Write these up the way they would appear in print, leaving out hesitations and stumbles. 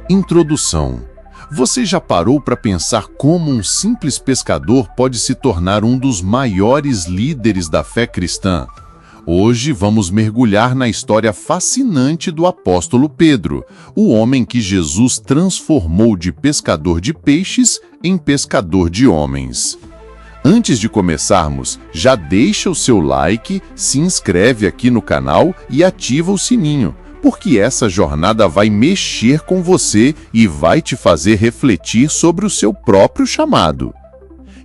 Introdução. Você já parou para pensar como um simples pescador pode se tornar um dos maiores líderes da fé cristã? Hoje vamos mergulhar na história fascinante do apóstolo Pedro, o homem que Jesus transformou de pescador de peixes em pescador de homens. Antes de começarmos, já deixa o seu like, se inscreve aqui no canal e ativa o sininho, porque essa jornada vai mexer com você e vai te fazer refletir sobre o seu próprio chamado.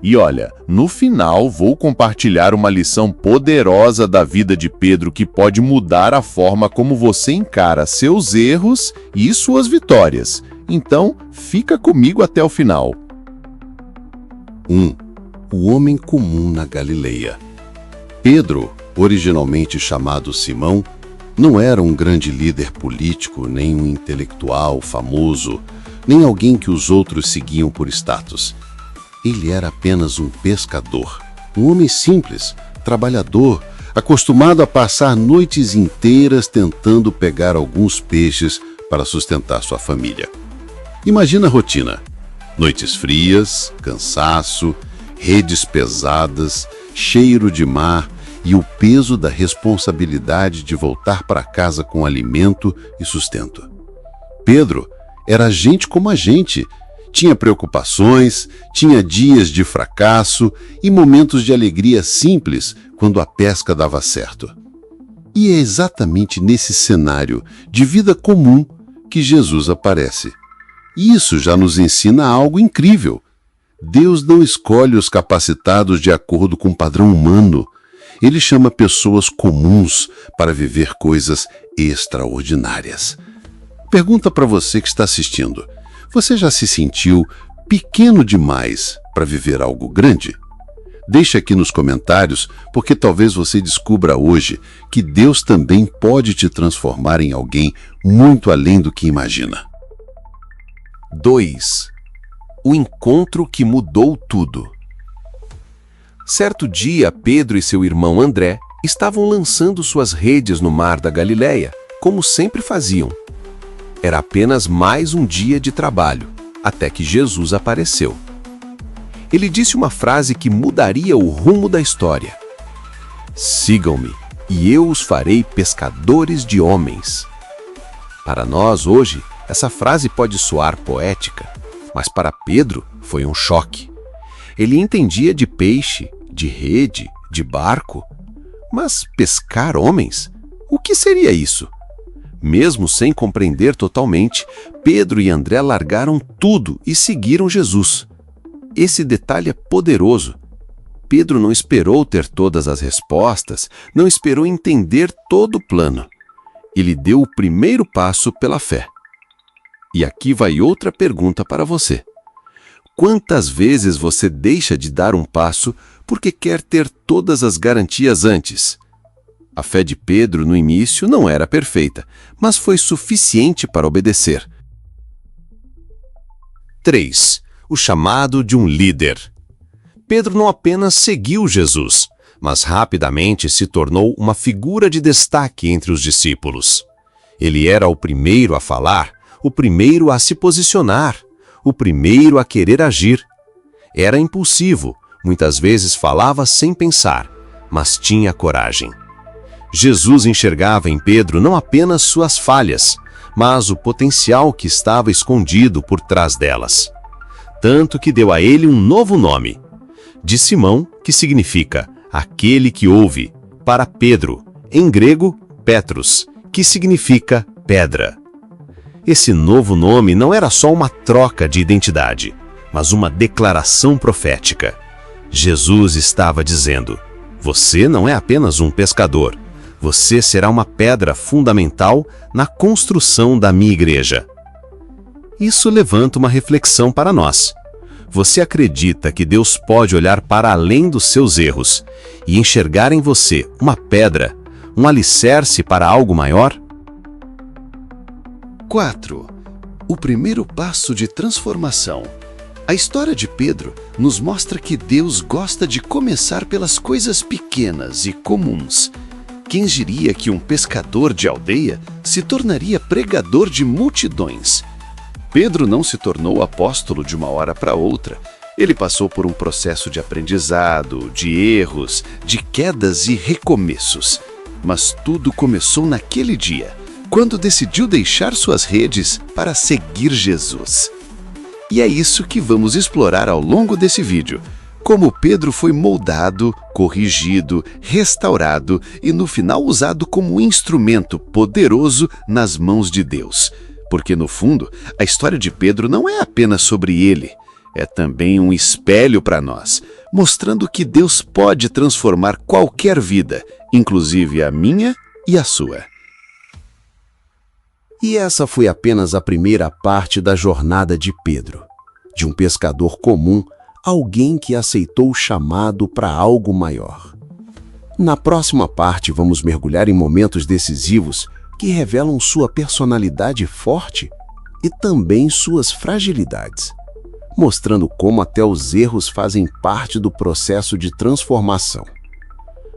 E olha, no final vou compartilhar uma lição poderosa da vida de Pedro que pode mudar a forma como você encara seus erros e suas vitórias. Então, fica comigo até o final. 1. O homem comum na Galileia. Pedro, originalmente chamado Simão, não era um grande líder político, nem um intelectual famoso, nem alguém que os outros seguiam por status. Ele era apenas um pescador, um homem simples, trabalhador, acostumado a passar noites inteiras tentando pegar alguns peixes para sustentar sua família. Imagina a rotina: noites frias, cansaço, redes pesadas, cheiro de mar e o peso da responsabilidade de voltar para casa com alimento e sustento. Pedro era gente como a gente. Tinha preocupações, tinha dias de fracasso e momentos de alegria simples quando a pesca dava certo. E é exatamente nesse cenário de vida comum que Jesus aparece. E isso já nos ensina algo incrível. Deus não escolhe os capacitados de acordo com o padrão humano. Ele chama pessoas comuns para viver coisas extraordinárias. Pergunta para você que está assistindo: você já se sentiu pequeno demais para viver algo grande? Deixe aqui nos comentários, porque talvez você descubra hoje que Deus também pode te transformar em alguém muito além do que imagina. 2. O encontro que mudou tudo. Certo dia, Pedro e seu irmão André estavam lançando suas redes no mar da Galileia, como sempre faziam. Era apenas mais um dia de trabalho, até que Jesus apareceu. Ele disse uma frase que mudaria o rumo da história: "Sigam-me, e eu os farei pescadores de homens." Para nós, hoje, essa frase pode soar poética, mas para Pedro foi um choque. Ele entendia de peixe, de rede, de barco, mas pescar homens? O que seria isso? Mesmo sem compreender totalmente, Pedro e André largaram tudo e seguiram Jesus. Esse detalhe é poderoso. Pedro não esperou ter todas as respostas, não esperou entender todo o plano. Ele deu o primeiro passo pela fé. E aqui vai outra pergunta para você. Quantas vezes você deixa de dar um passo porque quer ter todas as garantias antes? A fé de Pedro no início não era perfeita, mas foi suficiente para obedecer. 3. O chamado de um líder. Pedro não apenas seguiu Jesus, mas rapidamente se tornou uma figura de destaque entre os discípulos. Ele era o primeiro a falar, o primeiro a se posicionar, o primeiro a querer agir. Era impulsivo, muitas vezes falava sem pensar, mas tinha coragem. Jesus enxergava em Pedro não apenas suas falhas, mas o potencial que estava escondido por trás delas. Tanto que deu a ele um novo nome, de Simão, que significa aquele que ouve, para Pedro, em grego, Petros, que significa pedra. Esse novo nome não era só uma troca de identidade, mas uma declaração profética. Jesus estava dizendo: você não é apenas um pescador. Você será uma pedra fundamental na construção da minha igreja. Isso levanta uma reflexão para nós. Você acredita que Deus pode olhar para além dos seus erros e enxergar em você uma pedra, um alicerce para algo maior? 4. O primeiro passo de transformação. A história de Pedro nos mostra que Deus gosta de começar pelas coisas pequenas e comuns. Quem diria que um pescador de aldeia se tornaria pregador de multidões? Pedro não se tornou apóstolo de uma hora para outra. Ele passou por um processo de aprendizado, de erros, de quedas e recomeços. Mas tudo começou naquele dia, quando decidiu deixar suas redes para seguir Jesus. E é isso que vamos explorar ao longo desse vídeo. Como Pedro foi moldado, corrigido, restaurado e no final usado como instrumento poderoso nas mãos de Deus. Porque no fundo, a história de Pedro não é apenas sobre ele, é também um espelho para nós, mostrando que Deus pode transformar qualquer vida, inclusive a minha e a sua. E essa foi apenas a primeira parte da jornada de Pedro, de um pescador comum, alguém que aceitou o chamado para algo maior. Na próxima parte, vamos mergulhar em momentos decisivos que revelam sua personalidade forte e também suas fragilidades, mostrando como até os erros fazem parte do processo de transformação.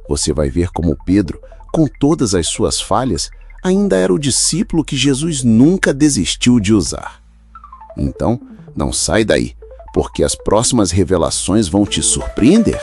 Você vai ver como Pedro, com todas as suas falhas, ainda era o discípulo que Jesus nunca desistiu de usar. Então, não sai daí, porque as próximas revelações vão te surpreender.